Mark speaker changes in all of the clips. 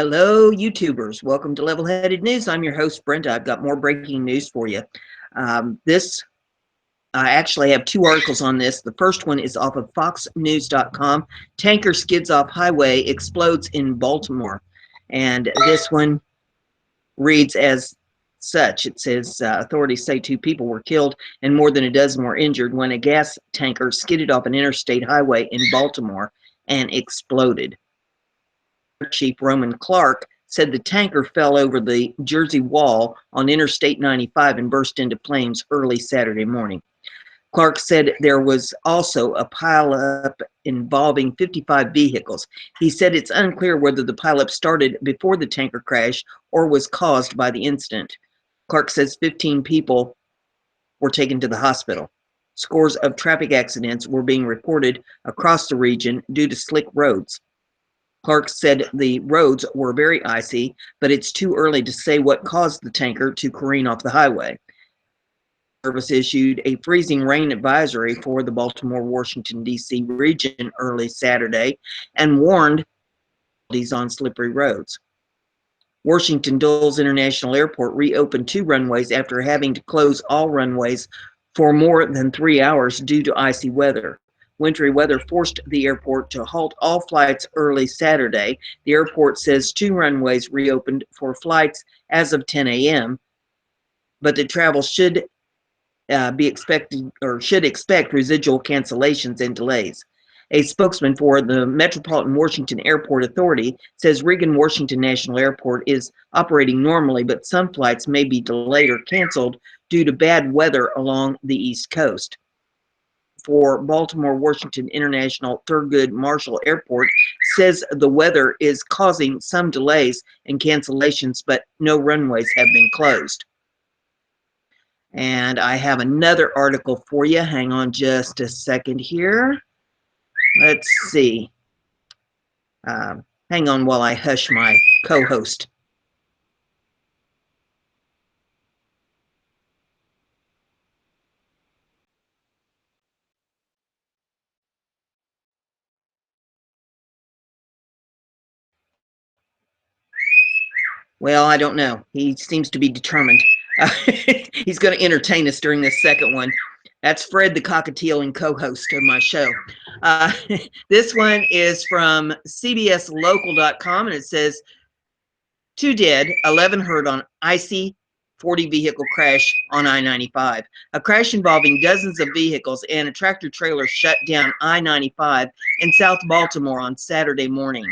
Speaker 1: Hello, YouTubers. Welcome to Level-Headed News. I'm your host, Brenda. I've got more breaking news for you. I actually have two articles on this. The first one is off of foxnews.com. Tanker skids off highway, explodes in Baltimore. And this one reads as such. It says, authorities say 2 people were killed and more than a dozen were injured when a gas tanker skidded off an interstate highway in Baltimore and exploded. Chief Roman Clark said the tanker fell over the Jersey wall on Interstate 95 and burst into flames early Saturday morning. Clark said there was also a pileup involving 55 vehicles. He said it's unclear whether the pileup started before the tanker crash or was caused by the incident. Clark says 15 people were taken to the hospital. Scores of traffic accidents were being reported across the region due to slick roads. Clark said the roads were very icy, but it's too early to say what caused the tanker to careen off the highway. Service issued a freezing rain advisory for the Baltimore-Washington, D.C. region early Saturday and warned on slippery roads. Washington Dulles International Airport reopened 2 runways after having to close all runways for more than 3 hours due to icy weather. Wintry weather forced the airport to halt all flights early Saturday. The airport says 2 runways reopened for flights as of 10 a.m., but the travel should expect residual cancellations and delays. A spokesman for the Metropolitan Washington Airport Authority says Reagan-Washington National Airport is operating normally, but some flights may be delayed or canceled due to bad weather along the East Coast. For Baltimore-Washington International Thurgood Marshall Airport says the weather is causing some delays and cancellations, but no runways have been closed. And I have another article for you. Hang on just a second here. Let's see. Hang on while I hush my co-host. Well, I don't know. He seems to be determined. He's going to entertain us during this second one. That's Fred the cockatiel and co-host of my show. This one is from cbslocal.com, and it says, 2 dead, 11 hurt on icy 40 vehicle crash on I-95. A crash involving dozens of vehicles and a tractor trailer shut down I-95 in South Baltimore on Saturday morning.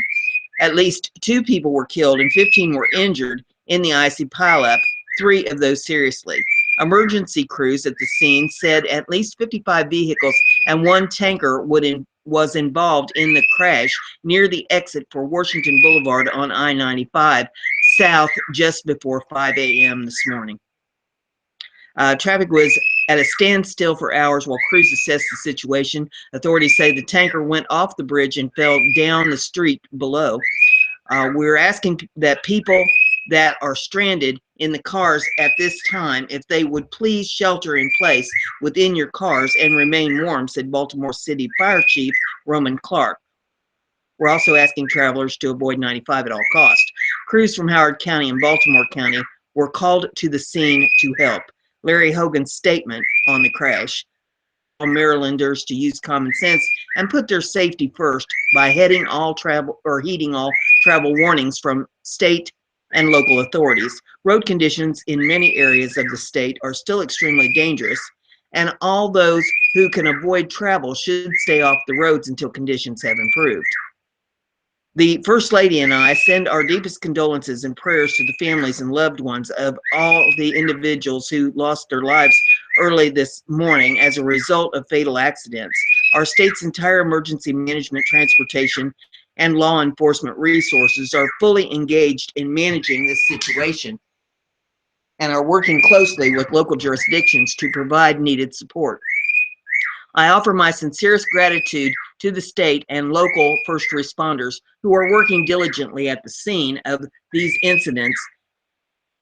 Speaker 1: At least 2 people were killed and 15 were injured in the icy pileup, 3 of those seriously. Emergency crews at the scene said at least 55 vehicles and 1 tanker was involved in the crash near the exit for Washington Boulevard on I-95 south just before 5 a.m. this morning. Traffic was at a standstill for hours while crews assessed the situation. Authorities say the tanker went off the bridge and fell down the street below. We're asking that people that are stranded in the cars at this time, if they would please shelter in place within your cars and remain warm, said Baltimore City Fire Chief Roman Clark. We're also asking travelers to avoid 95 at all costs. Crews from Howard County and Baltimore County were called to the scene to help. Larry Hogan's statement on the crash: Marylanders to use common sense and put their safety first by heeding all travel warnings from state and local authorities. Road conditions in many areas of the state are still extremely dangerous, and all those who can avoid travel should stay off the roads until conditions have improved. The First Lady and I send our deepest condolences and prayers to the families and loved ones of all the individuals who lost their lives early this morning as a result of fatal accidents. Our state's entire emergency management, transportation, and law enforcement resources are fully engaged in managing this situation and are working closely with local jurisdictions to provide needed support. I offer my sincerest gratitude to the state and local first responders who are working diligently at the scene of these incidents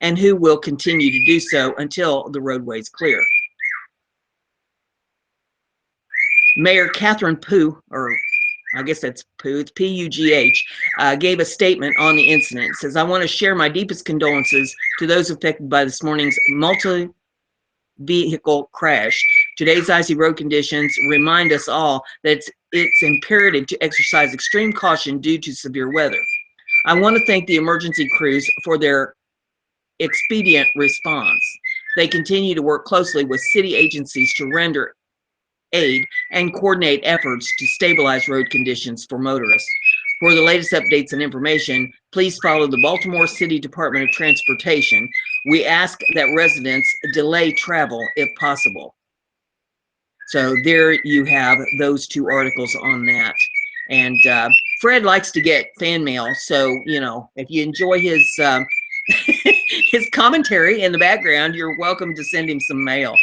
Speaker 1: and who will continue to do so until the roadways clear. Mayor Catherine Pugh I guess that's Puth, P-U-G-H, gave a statement on the incident. It says, I want to share my deepest condolences to those affected by this morning's multi-vehicle crash. Today's icy road conditions remind us all that it's imperative to exercise extreme caution due to severe weather. I want to thank the emergency crews for their expedient response. They continue to work closely with city agencies to render aid and coordinate efforts to stabilize road conditions for motorists. For the latest updates and information, please follow the Baltimore City Department of Transportation. We ask that residents delay travel if possible. So there you have those two articles on that. And Fred likes to get fan mail, so if you enjoy his his commentary in the background, you're welcome to send him some mail.